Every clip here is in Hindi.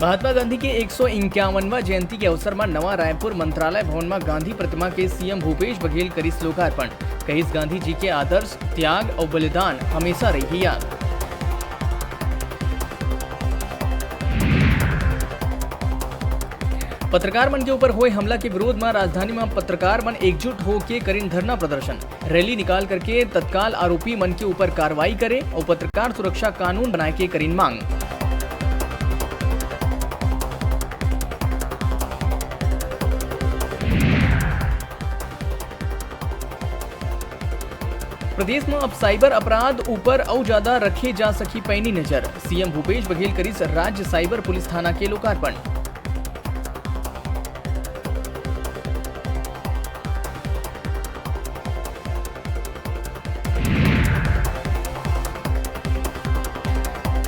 महात्मा गांधी के 151वां जयंती के अवसर में नवा रायपुर मंत्रालय भवन में गांधी प्रतिमा के सीएम भूपेश बघेल करीस लोकार्पण। कहीस गांधी जी के आदर्श, त्याग और बलिदान हमेशा रही याद। पत्रकार मन के ऊपर हुए हमला के विरोध में राजधानी में पत्रकार मन एकजुट होकर करीन धरना प्रदर्शन। रैली निकाल करके तत्काल आरोपी मन के ऊपर कार्रवाई करे और पत्रकार सुरक्षा कानून बनाए के करीन मांग। प्रदेश में अब साइबर अपराध ऊपर और ज्यादा रखे जा सकी पैनी नजर। सीएम भूपेश बघेल करीस राज्य साइबर पुलिस थाना के लोकार्पण।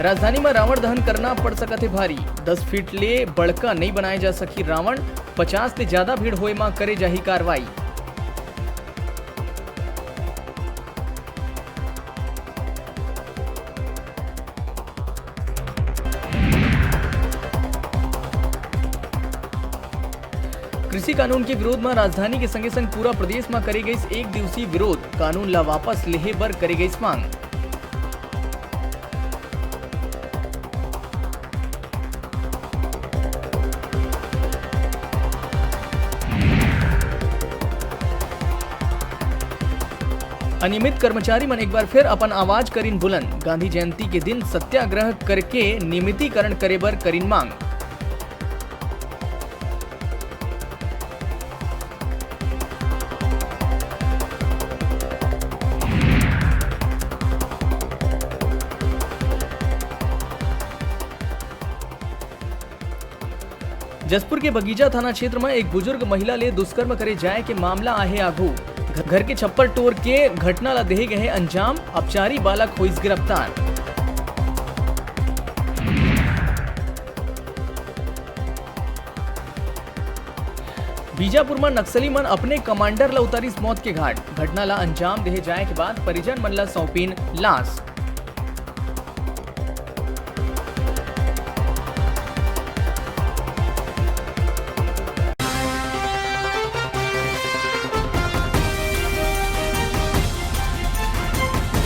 राजधानी में रावण दहन करना पड़ सकत है भारी। 10 फीट ले बड़का नहीं बनाए जा सकी रावण। 50 से ज्यादा भीड़ होए मां करे जाही कार्रवाई। कृषि कानून के विरोध में राजधानी के संगे संग पूरा प्रदेश में करे गई एक दिवसीय विरोध। कानून ला वापस लेहे बर करे गई मांग। अनियमित कर्मचारी मन एक बार फिर अपन आवाज करीन बुलंद। गांधी जयंती के दिन सत्याग्रह करके नियमितीकरण करे बर करीन मांग। जसपुर के बगीचा थाना क्षेत्र में एक बुजुर्ग महिला ले दुष्कर्म करे जाए के मामला आहे आगू। घर के छप्पर तोड़ के घटना ला देहे गए अंजाम। अपचारी बालक हुई गिरफ्तार। बीजापुर में नक्सली मन अपने कमांडर ला उतारिस मौत के घाट। घटना ला अंजाम देहे जाए के बाद परिजन मन ला सौंपीन लाश।